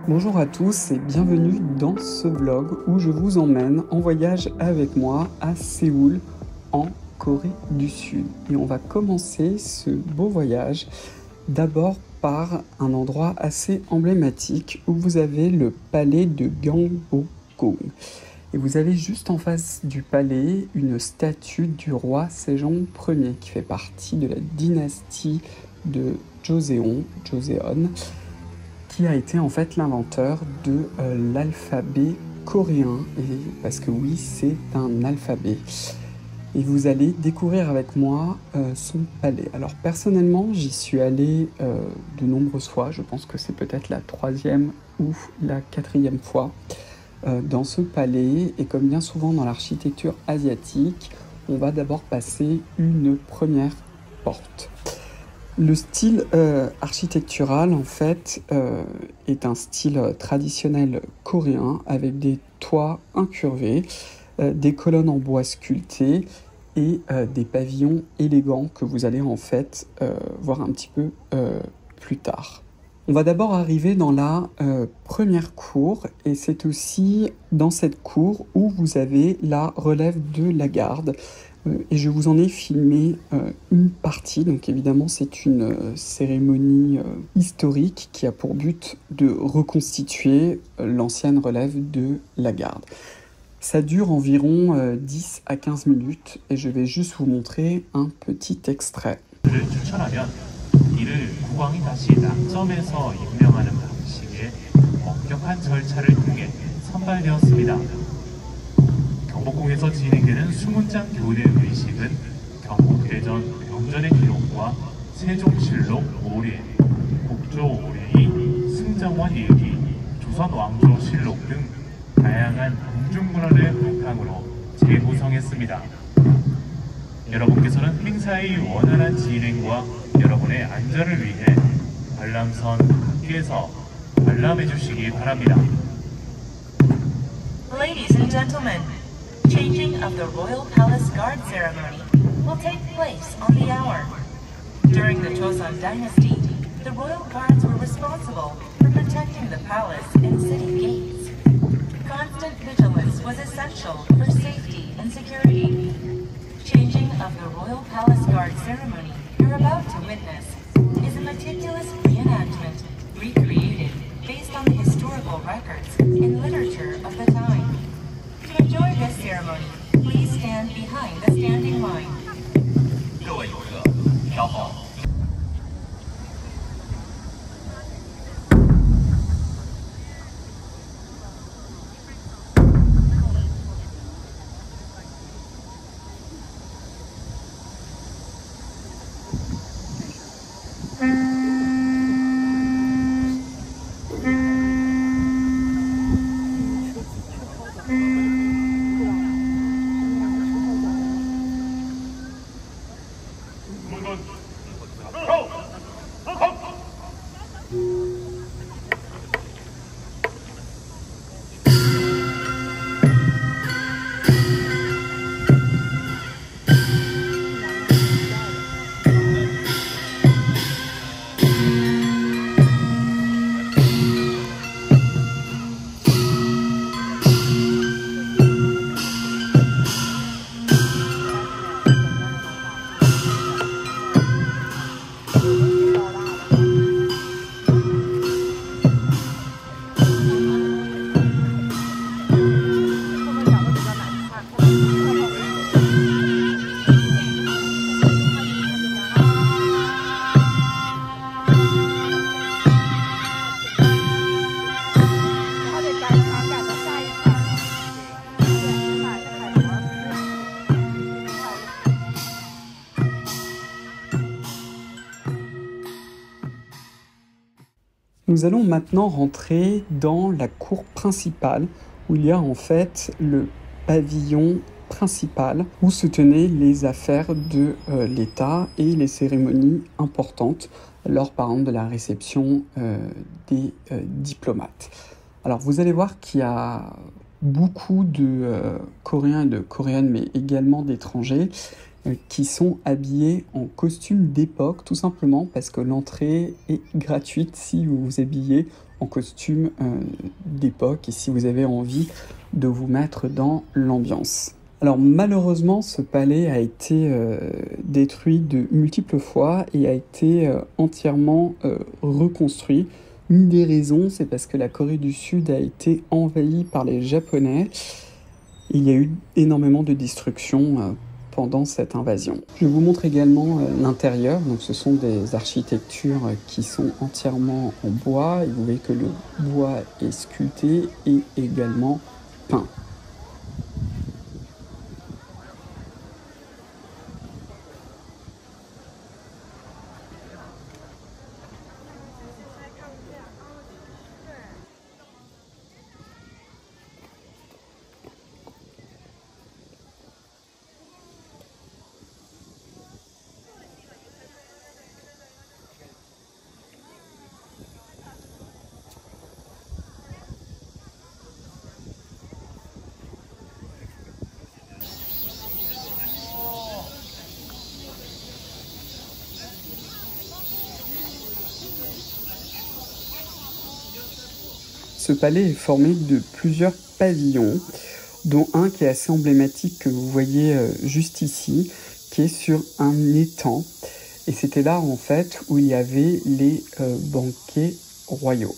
Bonjour à tous et bienvenue dans ce vlog où je vous emmène en voyage avec moi à Séoul, en Corée du Sud. Et on va commencer ce beau voyage d'abord par un endroit assez emblématique où vous avez le palais de Gyeongbokgung. Et vous avez juste en face du palais une statue du roi Sejong Ier qui fait partie de la dynastie de Joseon, qui a été en fait l'inventeur de l'alphabet coréen, et parce que oui, c'est un alphabet. Et vous allez découvrir avec moi son palais. Alors personnellement, j'y suis allé de nombreuses fois, je pense que c'est peut-être la 3e ou la 4e fois dans ce palais, et comme bien souvent dans l'architecture asiatique, on va d'abord passer une première porte. Le style architectural, en fait, est un style traditionnel coréen avec des toits incurvés, des colonnes en bois sculptées et des pavillons élégants que vous allez en fait voir un petit peu plus tard. On va d'abord arriver dans la première cour, et c'est aussi dans cette cour où vous avez la relève de la garde. Et je vous en ai filmé une partie, donc évidemment c'est une cérémonie historique qui a pour but de reconstituer l'ancienne relève de la garde. Ça dure environ 10 à 15 minutes et je vais juste vous montrer un petit extrait. 이를 국왕이 다시 낙점해서 임명하는 방식의 엄격한 절차를 통해 선발되었습니다. 경복궁에서 진행되는 수문장 교대 의식은 경국대전 명전의 기록과 세종실록 오례, 국조 오례의 승정원 일기, 조선 왕조 실록 등 다양한 궁중문화를 바탕으로 재구성했습니다. 여러분께서는 행사의 원활한 진행과 여러분의 안전을 위해 관람선 밖에서 관람해 주시기 바랍니다. Ladies and gentlemen, changing of the Royal Palace Guard ceremony will take place on the hour. During the Joseon Dynasty, the Royal Guards were responsible for protecting the palace and city gates. Constant vigilance was essential for safety and security. Changing of the Royal Palace Guard ceremony you're about to witness is a meticulous reenactment recreated based on the historical records and literature of the time. To enjoy this ceremony, please stand behind the standing line. 各位游客，调好。 Nous allons maintenant rentrer dans la cour principale où il y a en fait le pavillon principal où se tenaient les affaires de l'État et les cérémonies importantes lors par exemple de la réception des diplomates. Alors vous allez voir qu'il y a beaucoup de Coréens et de Coréennes, mais également d'étrangers, qui sont habillés en costume d'époque, tout simplement parce que l'entrée est gratuite si vous vous habillez en costume d'époque et si vous avez envie de vous mettre dans l'ambiance. Alors malheureusement, ce palais a été détruit de multiples fois et a été entièrement reconstruit. Une des raisons, c'est parce que la Corée du Sud a été envahie par les Japonais. Il y a eu énormément de destruction pendant cette invasion. Je vous montre également l'intérieur. Donc, ce sont des architectures qui sont entièrement en bois. Et vous voyez que le bois est sculpté et également peint. Ce palais est formé de plusieurs pavillons, dont un qui est assez emblématique que vous voyez juste ici, qui est sur un étang. Et c'était là en fait où il y avait les banquets royaux.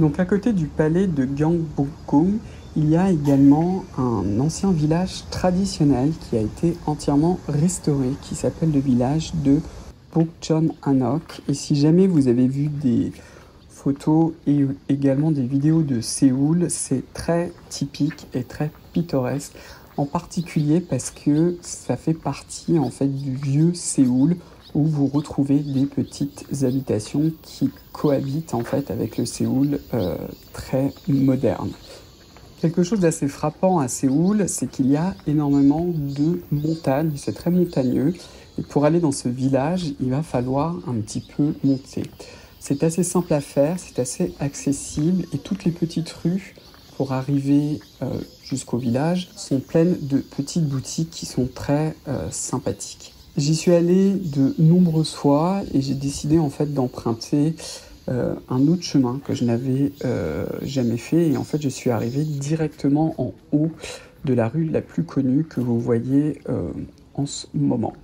Donc à côté du palais de Gyeongbokgung, il y a également un ancien village traditionnel qui a été entièrement restauré, qui s'appelle le village de Bokcheon-hanok. Et si jamais vous avez vu des photos et également des vidéos de Séoul, c'est très typique et très pittoresque, en particulier parce que ça fait partie en fait du vieux Séoul, où vous retrouvez des petites habitations qui cohabitent en fait avec le Séoul très moderne. Quelque chose d'assez frappant à Séoul, c'est qu'il y a énormément de montagnes, c'est très montagneux, et pour aller dans ce village, il va falloir un petit peu monter. C'est assez simple à faire, c'est assez accessible, et toutes les petites rues pour arriver jusqu'au village sont pleines de petites boutiques qui sont très sympathiques. J'y suis allé de nombreuses fois et j'ai décidé en fait d'emprunter un autre chemin que je n'avais jamais fait, et en fait je suis arrivé directement en haut de la rue la plus connue que vous voyez en ce moment.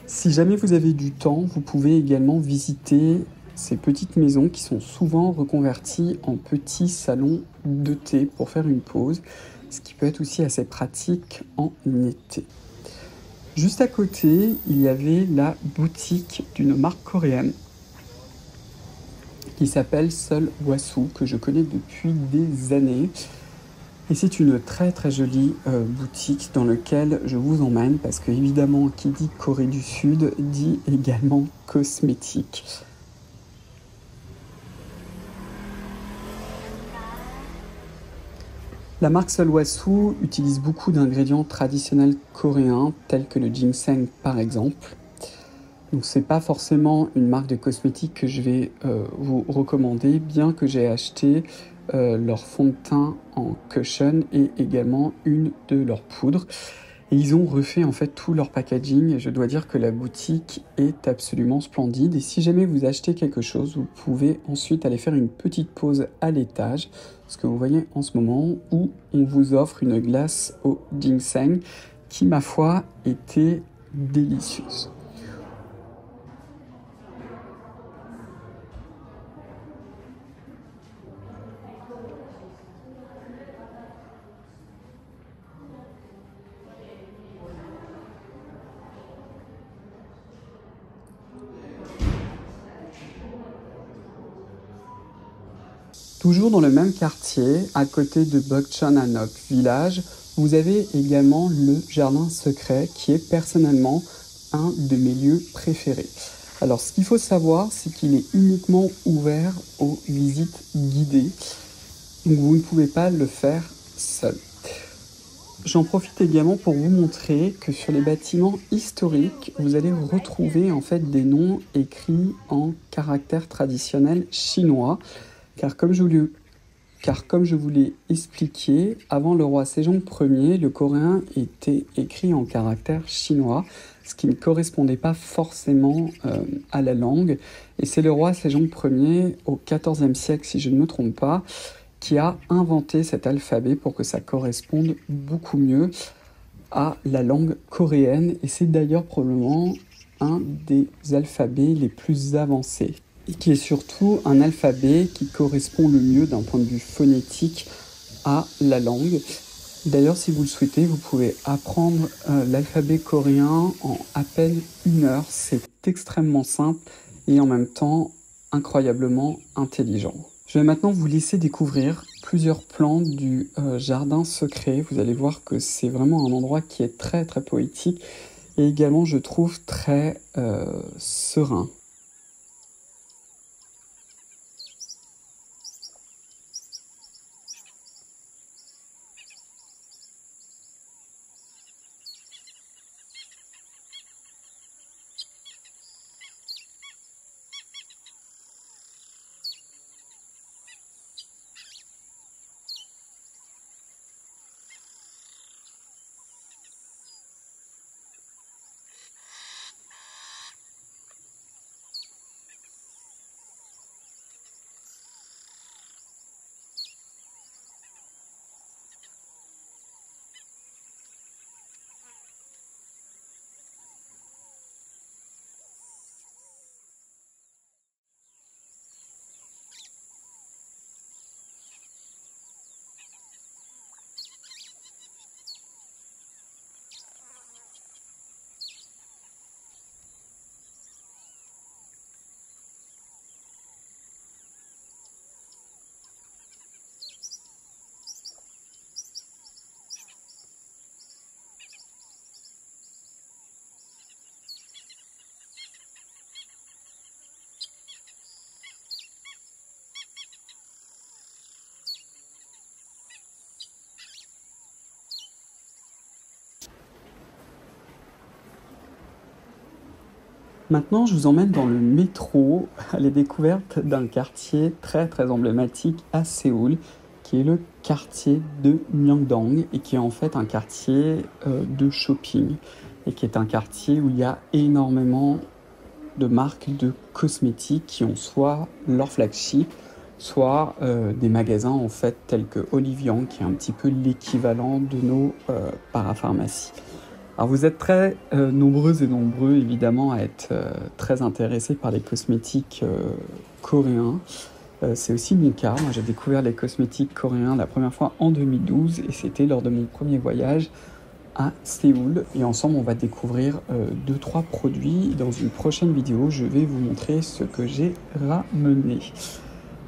Si jamais vous avez du temps, vous pouvez également visiter ces petites maisons qui sont souvent reconverties en petits salons de thé pour faire une pause, ce qui peut être aussi assez pratique en été. Juste à côté, il y avait la boutique d'une marque coréenne qui s'appelle Seul Wasu, que je connais depuis des années. Et c'est une très très jolie boutique dans laquelle je vous emmène parce que évidemment, qui dit Corée du Sud dit également cosmétique. La marque Seul Wasu utilise beaucoup d'ingrédients traditionnels coréens, tels que le ginseng par exemple. Donc c'est pas forcément une marque de cosmétiques que je vais vous recommander, bien que j'ai acheté leur fond de teint en cushion et également une de leurs poudres. Et ils ont refait en fait tout leur packaging et je dois dire que la boutique est absolument splendide. Et si jamais vous achetez quelque chose, vous pouvez ensuite aller faire une petite pause à l'étage, ce que vous voyez en ce moment, où on vous offre une glace au ginseng qui, ma foi, était délicieuse. Toujours dans le même quartier, à côté de Bokcheon-hanok village, vous avez également le jardin secret qui est personnellement un de mes lieux préférés. Alors ce qu'il faut savoir, c'est qu'il est uniquement ouvert aux visites guidées, donc vous ne pouvez pas le faire seul. J'en profite également pour vous montrer que sur les bâtiments historiques, vous allez retrouver en fait des noms écrits en caractères traditionnels chinois, car comme je vous l'ai expliqué, avant le roi Sejong Ier, le coréen était écrit en caractère chinois, ce qui ne correspondait pas forcément à la langue. Et c'est le roi Sejong Ier, au XIVe siècle, si je ne me trompe pas, qui a inventé cet alphabet pour que ça corresponde beaucoup mieux à la langue coréenne. Et c'est d'ailleurs probablement un des alphabets les plus avancés. Et qui est surtout un alphabet qui correspond le mieux d'un point de vue phonétique à la langue. D'ailleurs, si vous le souhaitez, vous pouvez apprendre l'alphabet coréen en à peine 1 heure. C'est extrêmement simple et en même temps incroyablement intelligent. Je vais maintenant vous laisser découvrir plusieurs plans du jardin secret. Vous allez voir que c'est vraiment un endroit qui est très très poétique et également, je trouve, très serein. Maintenant, je vous emmène dans le métro à la découverte d'un quartier très très emblématique à Séoul, qui est le quartier de Myeongdong et qui est en fait un quartier de shopping et qui est un quartier où il y a énormément de marques de cosmétiques qui ont soit leur flagship, soit des magasins en fait tels que Olivian, qui est un petit peu l'équivalent de nos parapharmacies. Alors vous êtes très nombreuses et nombreux évidemment à être très intéressés par les cosmétiques coréens. C'est aussi mon cas. Moi j'ai découvert les cosmétiques coréens la première fois en 2012 et c'était lors de mon premier voyage à Séoul. Et ensemble on va découvrir 2-3 produits. Dans une prochaine vidéo, je vais vous montrer ce que j'ai ramené.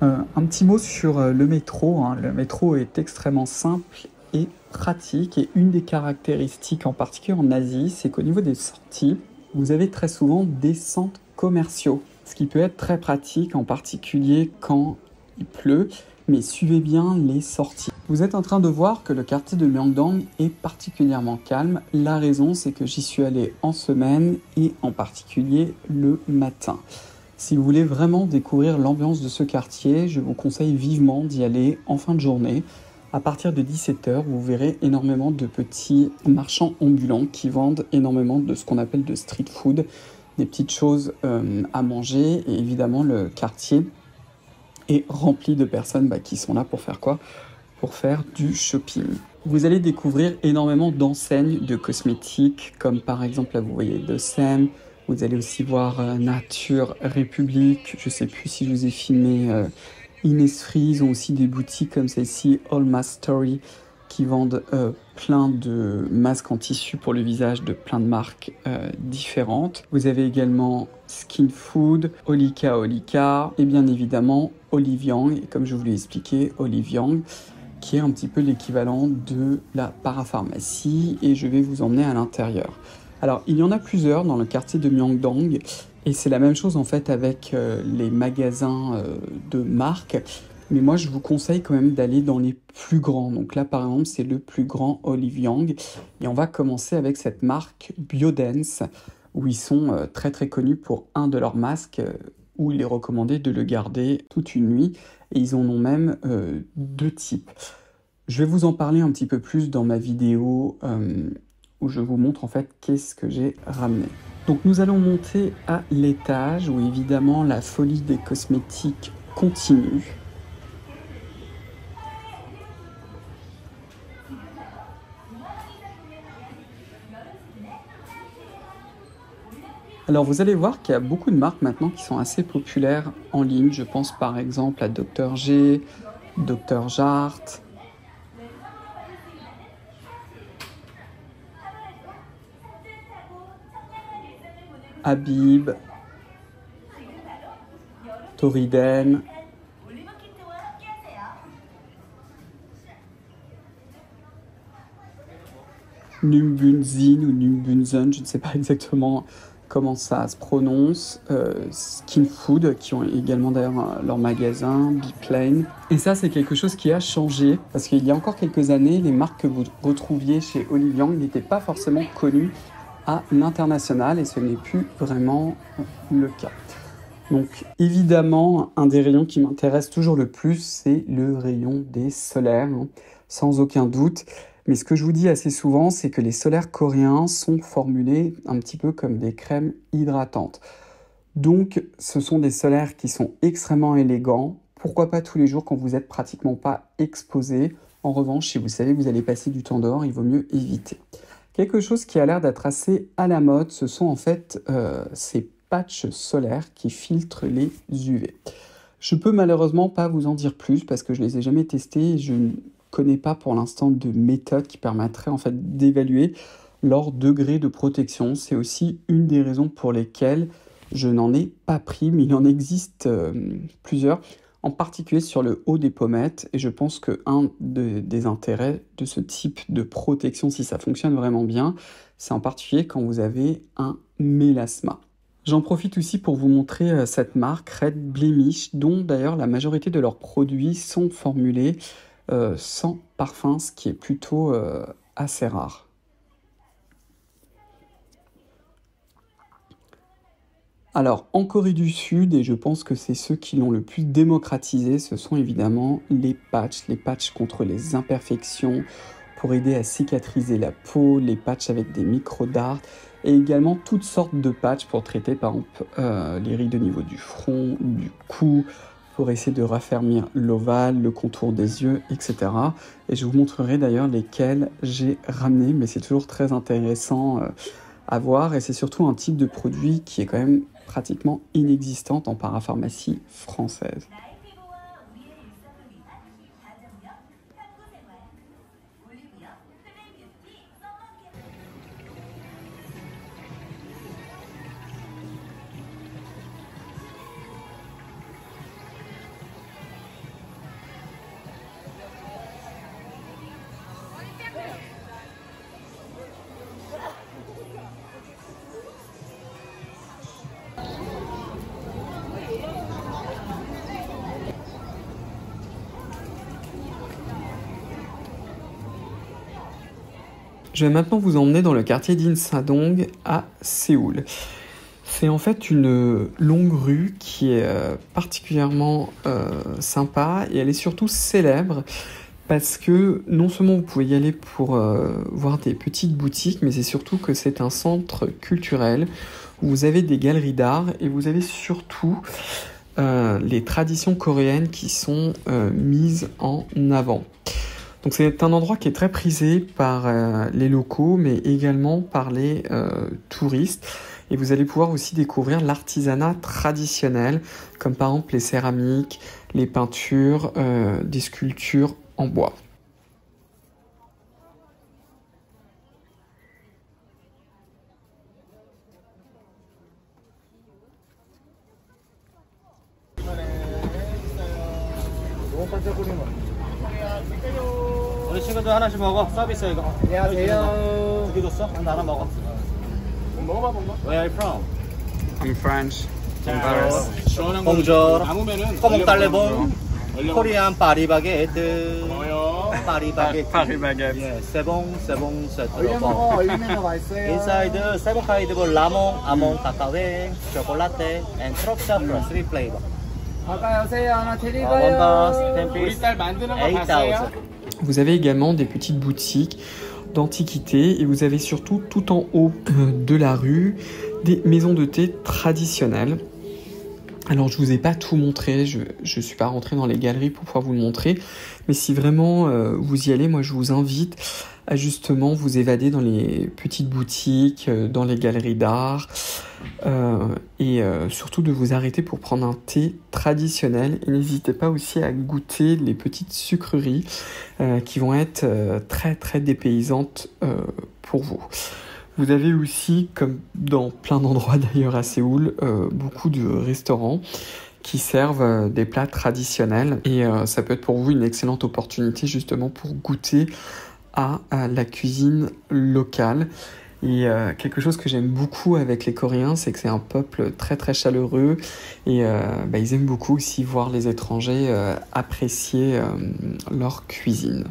Un petit mot sur le métro. Le métro est extrêmement simple et pratique, et une des caractéristiques en particulier en Asie, c'est qu'au niveau des sorties, vous avez très souvent des centres commerciaux, ce qui peut être très pratique, en particulier quand il pleut, mais suivez bien les sorties. Vous êtes en train de voir que le quartier de Myeongdong est particulièrement calme. La raison, c'est que j'y suis allé en semaine et en particulier le matin. Si vous voulez vraiment découvrir l'ambiance de ce quartier, je vous conseille vivement d'y aller en fin de journée. À partir de 17h, vous verrez énormément de petits marchands ambulants qui vendent énormément de ce qu'on appelle de street food, des petites choses à manger. Et évidemment, le quartier est rempli de personnes qui sont là pour faire quoi? Pour faire du shopping. Vous allez découvrir énormément d'enseignes de cosmétiques, comme par exemple, là vous voyez The Sam. Vous allez aussi voir Nature République. Je ne sais plus si je vous ai filmé Innisfree. Ils ont aussi des boutiques comme celle-ci, All My Story, qui vendent plein de masques en tissu pour le visage de plein de marques différentes. Vous avez également Skin Food, Olika et bien évidemment Olivian. Et comme je vous l'ai expliqué, Olivian, qui est un petit peu l'équivalent de la parapharmacie, et je vais vous emmener à l'intérieur. Alors, il y en a plusieurs dans le quartier de Myeongdong, et c'est la même chose en fait avec les magasins de marque, Mais moi, je vous conseille quand même d'aller dans les plus grands. Donc là, par exemple, c'est le plus grand Olive Young. Et on va commencer avec cette marque Biodance, où ils sont très très connus pour un de leurs masques, où il est recommandé de le garder toute une nuit. Et ils en ont même 2 types. Je vais vous en parler un petit peu plus dans ma vidéo où je vous montre en fait qu'est-ce que j'ai ramené. Donc nous allons monter à l'étage où évidemment la folie des cosmétiques continue. Alors vous allez voir qu'il y a beaucoup de marques maintenant qui sont assez populaires en ligne. Je pense par exemple à Dr. G, Dr. Jart, Habib, Toriden, Numbunzin ou Numbunzen, je ne sais pas exactement comment ça se prononce, Skin Food, qui ont également d'ailleurs leur magasin, Biplane. Et ça, c'est quelque chose qui a changé, parce qu'il y a encore quelques années, les marques que vous retrouviez chez Olive Young n'étaient pas forcément connues à l'international, et ce n'est plus vraiment le cas. Donc évidemment, un des rayons qui m'intéresse toujours le plus, c'est le rayon des solaires, hein, sans aucun doute. Mais ce que je vous dis assez souvent, c'est que les solaires coréens sont formulés un petit peu comme des crèmes hydratantes. Donc, ce sont des solaires qui sont extrêmement élégants. Pourquoi pas tous les jours quand vous n'êtes pratiquement pas exposé. En revanche, si vous savez que vous allez passer du temps dehors, il vaut mieux éviter. Quelque chose qui a l'air d'être assez à la mode, ce sont en fait ces patchs solaires qui filtrent les UV. Je peux malheureusement pas vous en dire plus parce que je les ai jamais testés. Je ne connais pas pour l'instant de méthode qui permettrait en fait d'évaluer leur degré de protection. C'est aussi une des raisons pour lesquelles je n'en ai pas pris, mais il en existe plusieurs, en particulier sur le haut des pommettes. Et je pense qu'un des intérêts de ce type de protection, si ça fonctionne vraiment bien, c'est en particulier quand vous avez un mélasma. J'en profite aussi pour vous montrer cette marque Red Blemish, dont d'ailleurs la majorité de leurs produits sont formulés sans parfum, ce qui est plutôt assez rare. Alors, en Corée du Sud, et je pense que c'est ceux qui l'ont le plus démocratisé, ce sont évidemment les patchs contre les imperfections, pour aider à cicatriser la peau, les patchs avec des micro-dards, et également toutes sortes de patchs pour traiter par exemple les rides au niveau du front, du cou, pour essayer de raffermir l'ovale, le contour des yeux, etc. Et je vous montrerai d'ailleurs lesquels j'ai ramenés, mais c'est toujours très intéressant à voir, et c'est surtout un type de produit qui est quand même pratiquement inexistant en parapharmacie française. Je vais maintenant vous emmener dans le quartier d'Insadong à Séoul. C'est en fait une longue rue qui est particulièrement sympa, et elle est surtout célèbre parce que non seulement vous pouvez y aller pour voir des petites boutiques, mais c'est surtout que c'est un centre culturel où vous avez des galeries d'art et vous avez surtout les traditions coréennes qui sont mises en avant. Donc c'est un endroit qui est très prisé par les locaux, mais également par les touristes. Et vous allez pouvoir aussi découvrir l'artisanat traditionnel, comme par exemple les céramiques, les peintures, des sculptures en bois. 우리 친구들 하나씩 먹어. 서비스 이거. 안녕하세요. 2개 줬어? 하나 먹어. 먹어봐. Where are you from? I'm French. Bonjour. Comment allez-vous? 코리안 파리바게트. 파리바게트. 파리바게트. 예, 세봉 세트. 얼리면서 맛있어요. Inside seven kind of lemon, almond, cacahuete, chocolate, and tropcha for 3 flavor. 가까이 오세요. 하나 One 드릴까요? bus, 10 우리 piece, 딸 만드는 거 8,000. 봤어요? Vous avez également des petites boutiques d'antiquités et vous avez surtout tout en haut de la rue des maisons de thé traditionnelles. Alors je vous ai pas tout montré, je suis pas rentré dans les galeries pour pouvoir vous le montrer, mais si vraiment vous y allez, moi je vous invite à justement vous évader dans les petites boutiques, dans les galeries d'art et surtout de vous arrêter pour prendre un thé traditionnel. Et n'hésitez pas aussi à goûter les petites sucreries qui vont être très très dépaysantes pour vous. Vous avez aussi, comme dans plein d'endroits d'ailleurs à Séoul, beaucoup de restaurants qui servent des plats traditionnels et ça peut être pour vous une excellente opportunité justement pour goûter à la cuisine locale. Et quelque chose que j'aime beaucoup avec les Coréens, c'est que c'est un peuple très très chaleureux et ils aiment beaucoup aussi voir les étrangers apprécier leur cuisine.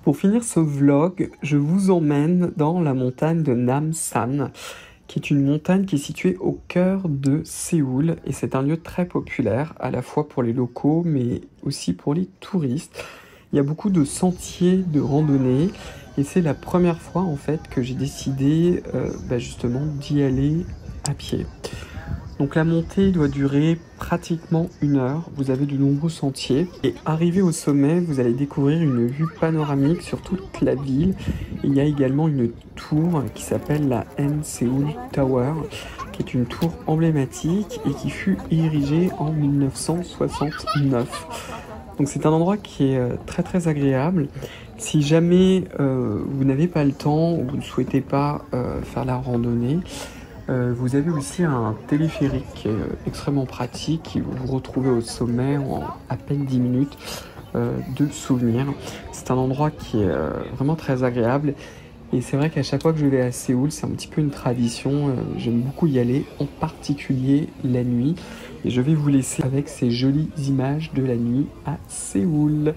Pour finir ce vlog, je vous emmène dans la montagne de Namsan, qui est une montagne qui est située au cœur de Séoul. Et c'est un lieu très populaire, à la fois pour les locaux, mais aussi pour les touristes. Il y a beaucoup de sentiers de randonnée. Et c'est la première fois, en fait, que j'ai décidé justement d'y aller à pied. Donc la montée doit durer pratiquement 1 heure, vous avez de nombreux sentiers et arrivé au sommet, vous allez découvrir une vue panoramique sur toute la ville. Il y a également une tour qui s'appelle la Seoul Tower, qui est une tour emblématique et qui fut érigée en 1969. Donc c'est un endroit qui est très très agréable. Si jamais vous n'avez pas le temps ou vous ne souhaitez pas faire la randonnée, vous avez aussi un téléphérique qui est extrêmement pratique, qui vous retrouvez au sommet en à peine 10 minutes de souvenirs. C'est un endroit qui est vraiment très agréable Et c'est vrai qu'à chaque fois que je vais à Séoul, c'est un petit peu une tradition. J'aime beaucoup y aller, en particulier la nuit. Et je vais vous laisser avec ces jolies images de la nuit à Séoul.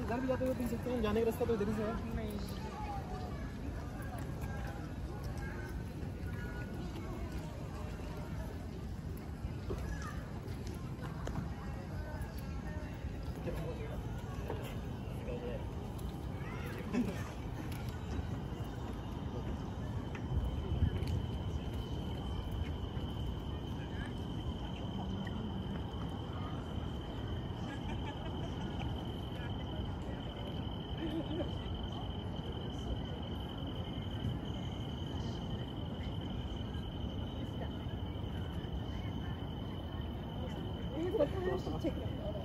इधर भी जाते हुए देख सकते हैं, जाने का रास्ता तो इधर से है। 하나씩 체크.